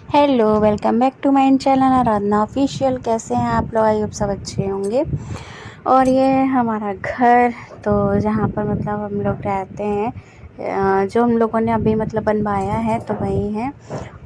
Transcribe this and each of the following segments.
Hello, welcome back to my channel Aradhana official. कैसे हैं आप लोग? आई होप सब अच्छे होंगे। और ये है हमारा घर, तो जहाँ पर मतलब हम लोग रहते हैं, जो हम लोगों ने अभी मतलब बनवाया है तो वही है।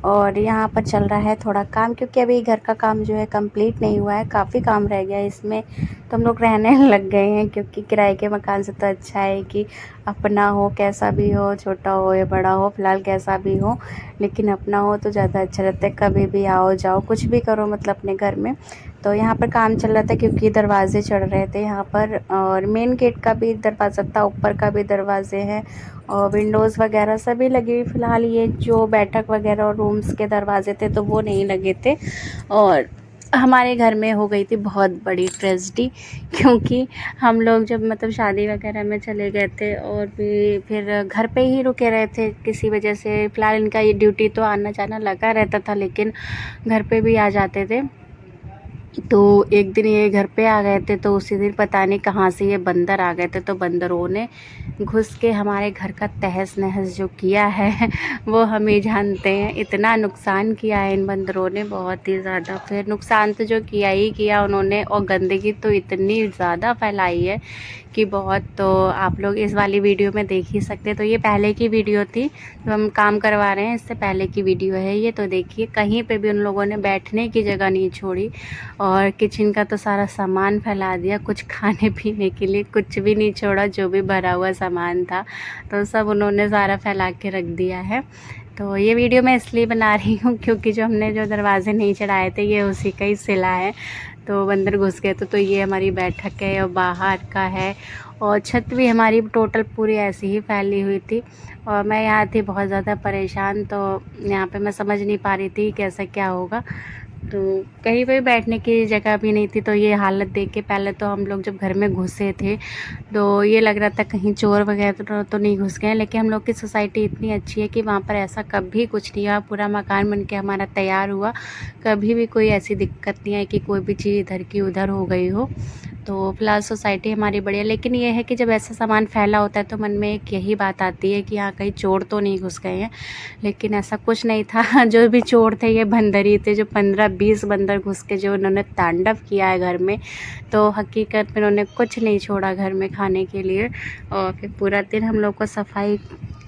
और यहाँ पर चल रहा है थोड़ा काम, क्योंकि अभी घर का काम जो है कंप्लीट नहीं हुआ है, काफ़ी काम रह गया है इसमें। तो हम लोग रहने लग गए हैं, क्योंकि किराए के मकान से तो अच्छा है कि अपना हो, कैसा भी हो, छोटा हो या बड़ा हो, फ़िलहाल कैसा भी हो, लेकिन अपना हो तो ज़्यादा अच्छा रहता है। कभी भी आओ जाओ, कुछ भी करो मतलब अपने घर में। तो यहाँ पर काम चल रहा था, क्योंकि दरवाजे चढ़ रहे थे यहाँ पर, और मेन गेट का भी दरवाज़ा था, ऊपर का भी दरवाजे हैं, और विंडोज़ वगैरह सभी लगी हुई। फ़िलहाल ये जो बैठक वगैरह और रूम्स के दरवाजे थे तो वो नहीं लगे थे। और हमारे घर में हो गई थी बहुत बड़ी ट्रेजेडी, क्योंकि हम लोग जब मतलब शादी वगैरह में चले गए थे और भी फिर घर पे ही रुके रहे थे किसी वजह से। फ़िलहाल इनका ये ड्यूटी तो आना जाना लगा रहता था, लेकिन घर पे भी आ जाते थे। तो एक दिन ये घर पे आ गए थे, तो उसी दिन पता नहीं कहाँ से ये बंदर आ गए थे। तो बंदरों ने घुस के हमारे घर का तहस नहस जो किया है वो हम ही जानते हैं। इतना नुकसान किया है इन बंदरों ने, बहुत ही ज़्यादा। फिर नुकसान तो जो किया ही किया उन्होंने, और गंदगी तो इतनी ज़्यादा फैलाई है कि बहुत। तो आप लोग इस वाली वीडियो में देख ही सकते हैं। तो ये पहले की वीडियो थी, जो हम काम करवा रहे हैं इससे पहले की वीडियो है ये। तो देखिए, कहीं पे भी उन लोगों ने बैठने की जगह नहीं छोड़ी, और किचन का तो सारा सामान फैला दिया। कुछ खाने पीने के लिए कुछ भी नहीं छोड़ा, जो भी भरा हुआ सामान था तो सब उन्होंने सारा फैला के रख दिया है। तो ये वीडियो मैं इसलिए बना रही हूँ क्योंकि जो हमने जो दरवाजे नहीं चढ़ाए थे ये उसी का ही सिला है। तो बंदर घुस गए थे। तो ये हमारी बैठक है और बाहर का है, और छत भी हमारी टोटल पूरी ऐसी ही फैली हुई थी। और मैं यहाँ थी बहुत ज़्यादा परेशान, तो यहाँ पे मैं समझ नहीं पा रही थी कैसा क्या होगा। तो कहीं पे बैठने की जगह भी नहीं थी। तो ये हालत देख के पहले तो हम लोग जब घर में घुसे थे तो ये लग रहा था कहीं चोर वगैरह तो नहीं घुस गए, लेकिन हम लोग की सोसाइटी इतनी अच्छी है कि वहाँ पर ऐसा कभी कुछ नहीं हुआ। पूरा मकान बन के हमारा तैयार हुआ, कभी भी कोई ऐसी दिक्कत नहीं है कि कोई भी चीज़ इधर की उधर हो गई हो। तो फिलहाल सोसाइटी हमारी बढ़िया। लेकिन ये है कि जब ऐसा सामान फैला होता है तो मन में एक यही बात आती है कि हाँ, कहीं चोर तो नहीं घुस गए हैं, लेकिन ऐसा कुछ नहीं था। जो भी चोर थे ये बंदर ही थे, जो 15-20 बंदर घुस के जो उन्होंने तांडव किया है घर में। तो हकीकत में उन्होंने कुछ नहीं छोड़ा घर में खाने के लिए। और फिर पूरा दिन हम लोग को सफाई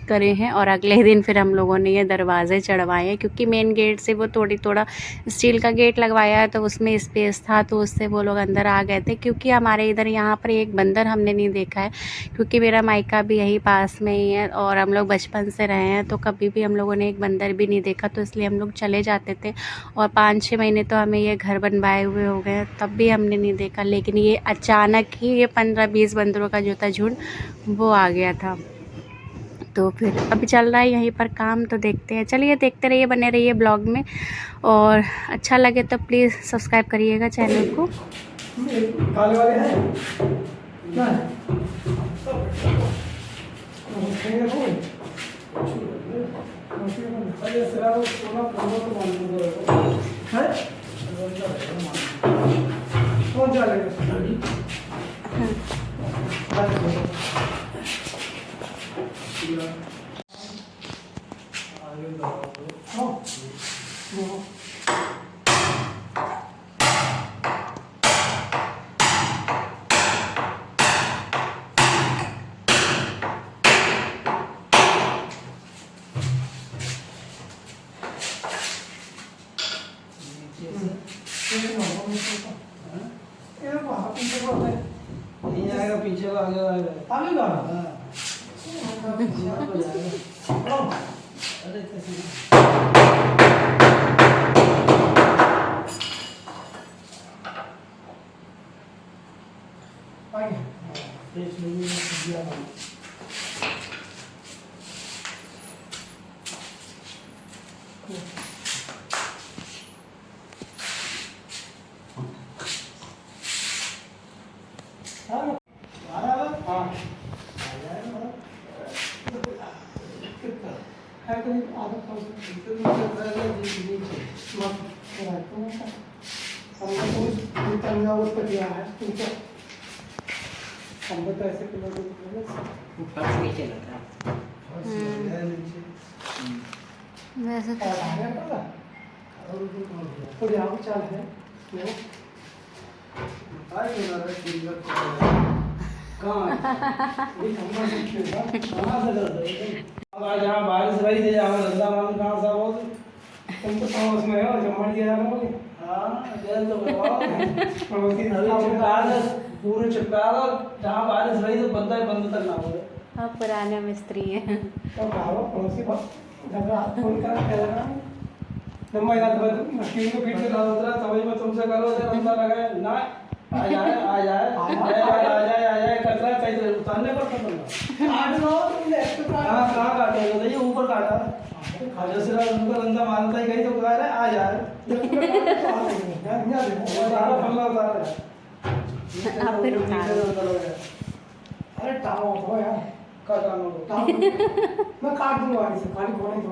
करे हैं, और अगले दिन फिर हम लोगों ने ये दरवाज़े चढ़वाए हैं, क्योंकि मेन गेट से वो थोड़ा स्टील का गेट लगवाया है तो उसमें स्पेस था, तो उससे वो लोग अंदर आ गए थे। क्योंकि हमारे इधर यहाँ पर एक बंदर हमने नहीं देखा है, क्योंकि मेरा मायका भी यही पास में ही है और हम लोग बचपन से रहे हैं, तो कभी भी हम लोगों ने एक बंदर भी नहीं देखा। तो इसलिए हम लोग चले जाते थे, और 5-6 महीने तो हमें ये घर बनवाए हुए हो गए, तब भी हमने नहीं देखा। लेकिन ये अचानक ही ये 15-20 बंदरों का जो था झुंड, वो आ गया था। तो फिर अभी चल रहा है यहीं पर काम, तो देखते हैं। चलिए देखते रहिए, बने रहिए ब्लॉग में, और अच्छा लगे तो प्लीज़ सब्सक्राइब करिएगा चैनल को। काले वाले हैं क्या है? अरे सर वो सोना प्रोमो तो मालूम है कौन चलेगा? नहीं आएगा, पीछे का आगे आएगा, आगे का अरे वैसे तो और यहाँ पे चाल है जहाँ बारिश रही थी जहाँ धंधा मान कहाँ सा हो तुम तो समझ में हो जमा दिया पूरे चिपका दो जहाँ बारिश रही तो बंदा बंद तक ना हो। हाँ पुराने मिस्त्री हैं। तो कहो पड़ोसी जगह फोन करा कहना नंबर याद कर मशीन को फिट कर उतरा तभी मैं तुमसे करो जब बंदा लगाए ना आ जाए कचरा चाहिए उतारने पर खत्म काट लो हाँ कहाँ काटे तो ये ऊपर काटा खाजा सिरा उनको बंदा मारता ही गई तो कह रहे आ जाए सारा पल्ला उतार रहे आप फिर अरे टाओ तो यार मैं काट दूंगा इसे खाली कोने तो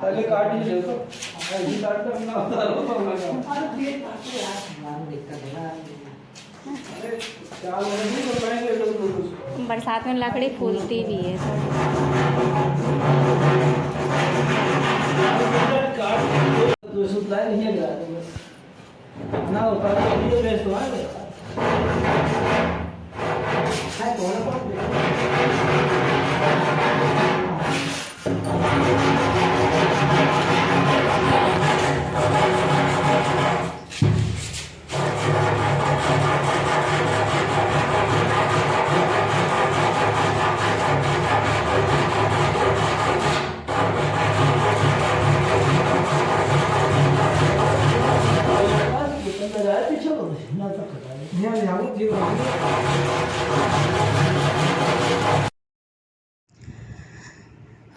पहले काट ही ले तो ऐसे काट कर ना उतारो तो मैं अरे प्लीज काट यार नाम दिक्कत है ना अरे चाल नहीं तो पहले तो बरसात में लकड़ी फूलती भी है काट तो सुतला नहीं है ना उतार के वीडियो भेज दो है कौन पर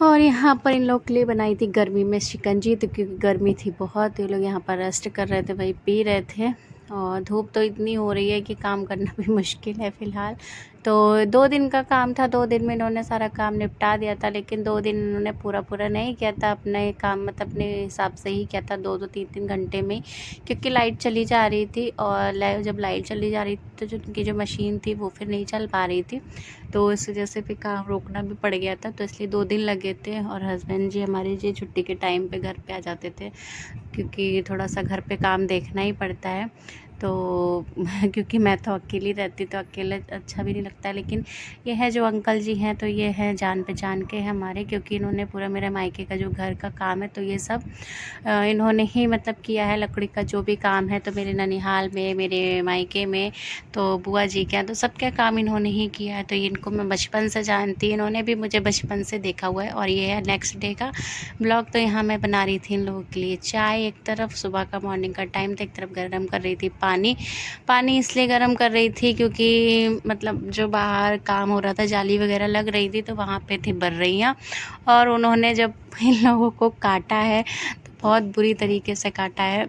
और यहाँ पर इन लोग के लिए बनाई थी गर्मी में शिकंजी, तो क्योंकि गर्मी थी बहुत, ये लोग यहाँ पर रेस्ट कर रहे थे, वही पी रहे थे। और धूप तो इतनी हो रही है कि काम करना भी मुश्किल है फ़िलहाल। तो 2 दिन का काम था, 2 दिन में इन्होंने सारा काम निपटा दिया था, लेकिन 2 दिन इन्होंने पूरा नहीं किया था, अपने काम मतलब अपने हिसाब से ही किया था, 2-2 3-3 घंटे में, क्योंकि लाइट चली जा रही थी। और जब लाइट चली जा रही थी तो जो उनकी जो मशीन थी वो फिर नहीं चल पा रही थी, तो इस वजह से फिर काम रोकना भी पड़ गया था। तो इसलिए 2 दिन लगे थे। और हस्बैंड जी हमारे जी छुट्टी के टाइम पे घर पे आ जाते थे, क्योंकि थोड़ा सा घर पे काम देखना ही पड़ता है। तो क्योंकि मैं तो अकेली रहती, तो अकेले अच्छा भी नहीं लगता है। लेकिन ये है जो अंकल जी हैं, तो ये है जान पहचान के हमारे, क्योंकि इन्होंने पूरा मेरे मायके का जो घर का काम है तो ये सब इन्होंने ही मतलब किया है। लकड़ी का जो भी काम है तो मेरे ननिहाल में, मेरे मायके में, तो बुआ जी के यहाँ तो सबका काम इन्होंने ही किया है। तो इनको मैं बचपन से जानती, इन्होंने भी मुझे बचपन से देखा हुआ है। और ये है नेक्स्ट डे का ब्लॉग। तो यहाँ मैं बना रही थी इन लोगों के लिए चाय, एक तरफ सुबह का मॉर्निंग का टाइम था, एक तरफ गर्म कर रही थी पानी इसलिए गर्म कर रही थी क्योंकि मतलब जो बाहर काम हो रहा था, जाली वगैरह लग रही थी, तो वहाँ पे थी बर्रैयाँ। और उन्होंने जब इन लोगों को काटा है तो बहुत बुरी तरीके से काटा है,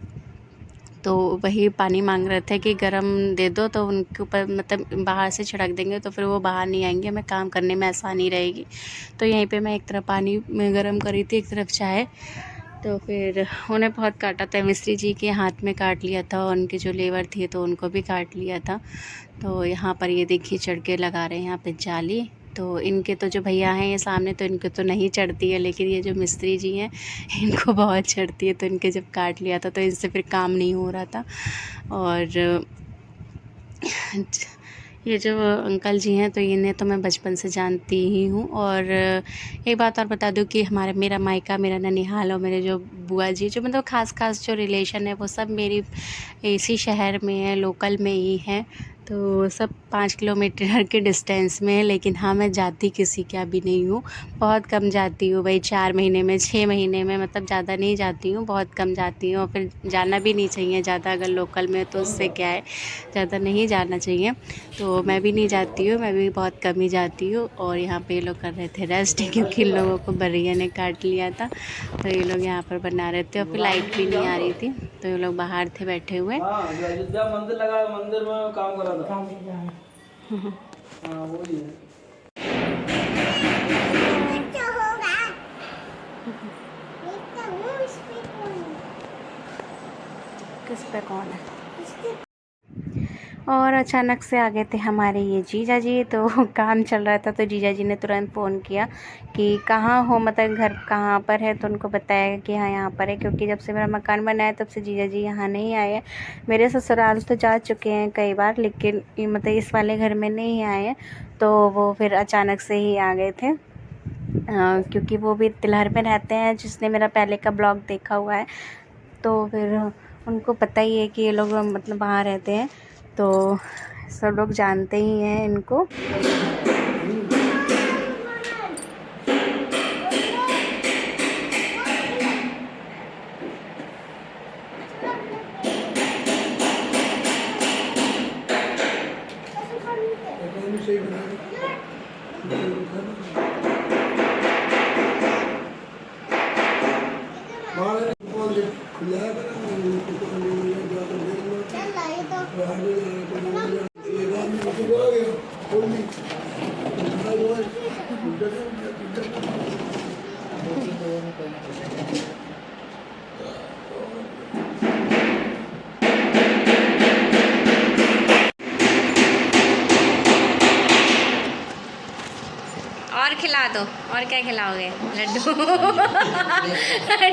तो वही पानी मांग रहे थे कि गरम दे दो, तो उनके ऊपर मतलब बाहर से छिड़क देंगे तो फिर वो बाहर नहीं आएंगे, हमें काम करने में आसानी रहेगी। तो यहीं पे मैं एक तरफ पानी में गरम करी थी, एक तरफ चाय। तो फिर उन्हें बहुत काटा था, मिस्त्री जी के हाथ में काट लिया था, और उनके जो लेबर थे तो उनको भी काट लिया था। तो यहाँ पर ये देखिए चढ़ के लगा रहे हैं यहाँ पे जाली। तो इनके तो जो भैया हैं ये सामने, तो इनको तो नहीं चढ़ती है, लेकिन ये जो मिस्त्री जी हैं इनको बहुत चढ़ती है। तो इनके जब काट लिया था तो इनसे फिर काम नहीं हो रहा था। और ये जो अंकल जी हैं तो इन्हें तो मैं बचपन से जानती ही हूँ। और एक बात और बता दूँ कि मेरा मायका, मेरा ननिहाल और मेरे जो बुआ जी, जो मतलब खास जो रिलेशन है, वो सब मेरी इसी शहर में है, लोकल में ही है। तो सब 5 किलोमीटर के डिस्टेंस में है। लेकिन हाँ, मैं जाती किसी क्या भी नहीं हूँ, बहुत कम जाती हूँ, वही 4 महीने में, 6 महीने में, मतलब ज़्यादा नहीं जाती हूँ, बहुत कम जाती हूँ। और फिर जाना भी नहीं चाहिए ज़्यादा, अगर लोकल में, तो उससे क्या है, ज़्यादा नहीं जाना चाहिए। तो मैं भी नहीं जाती हूँ, मैं भी बहुत कम ही जाती हूँ। और यहाँ पे ये लोग कर रहे थे रेस्ट, क्योंकि इन लोगों को बर्रैया ने काट लिया था। तो ये लोग यहाँ पर बना रहे थे, और फिर लाइट भी नहीं आ रही थी, तो ये लोग बाहर थे बैठे हुए। अयोध्या मंदिर लगा, मंदिर में काम करा था। हाँ वही है। किस पे कौन है? और अचानक से आ गए थे हमारे ये जीजा जी। तो काम चल रहा था तो जीजा जी ने तुरंत फ़ोन किया कि कहाँ हो, मतलब घर कहाँ पर है। तो उनको बताया कि हाँ यहाँ पर है, क्योंकि जब से मेरा मकान बना है तब से जीजा जी यहाँ नहीं आए हैं। मेरे ससुराल तो जा चुके हैं कई बार, लेकिन मतलब इस वाले घर में नहीं आए हैं। तो वो फिर अचानक से ही आ गए थे, क्योंकि वो भी तिलहर में रहते हैं। जिसने मेरा पहले का ब्लॉग देखा हुआ है तो फिर उनको पता ही है कि ये लोग मतलब वहाँ रहते हैं, तो सब लोग जानते ही हैं इनको। और खिला दो, और क्या खिलाओगे? लड्डू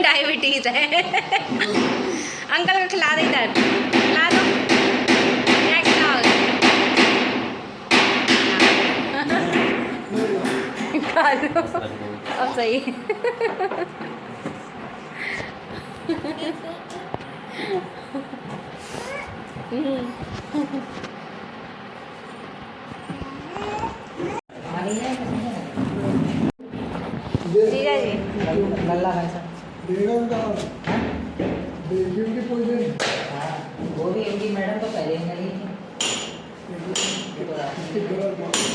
डायबिटीज है। अंकल को खिला दो, इधर खिला दो, क्या खिलाओगे? खा दो, अब सही। जीजा जी लल्ला भाई साहब देगा उनका पोजीशन। हाँ वो भी इनकी मैडम तो पहले ही नहीं थी।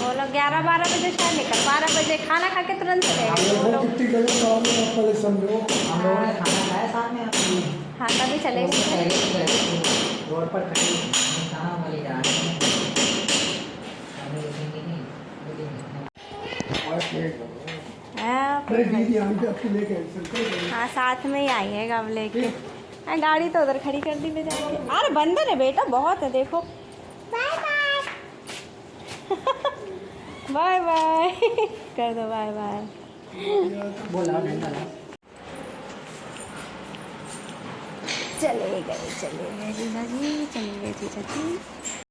वो लोग 11-12 बजे शायद निकल, 12 बजे खाना खा के तुरंत चले गए वो लोग। हम लोगों ने खाना खाया साथ में आपकी। हाँ तभी चले गए। पहले ही गए थे, रोड पर खड़ी कहाँ वाली जा रही है। हाँ साथ में ही आई है अब लेके। हाँ गाड़ी तो उधर खड़ी कर दी ले जाके। अरे बंदर है बेटा, बहुत है, देखो। Bye bye. बाय बाय कर दो, बाय बाय। बोला नहीं बोला। चले गए जीजा जी, चले गए जीजा जी।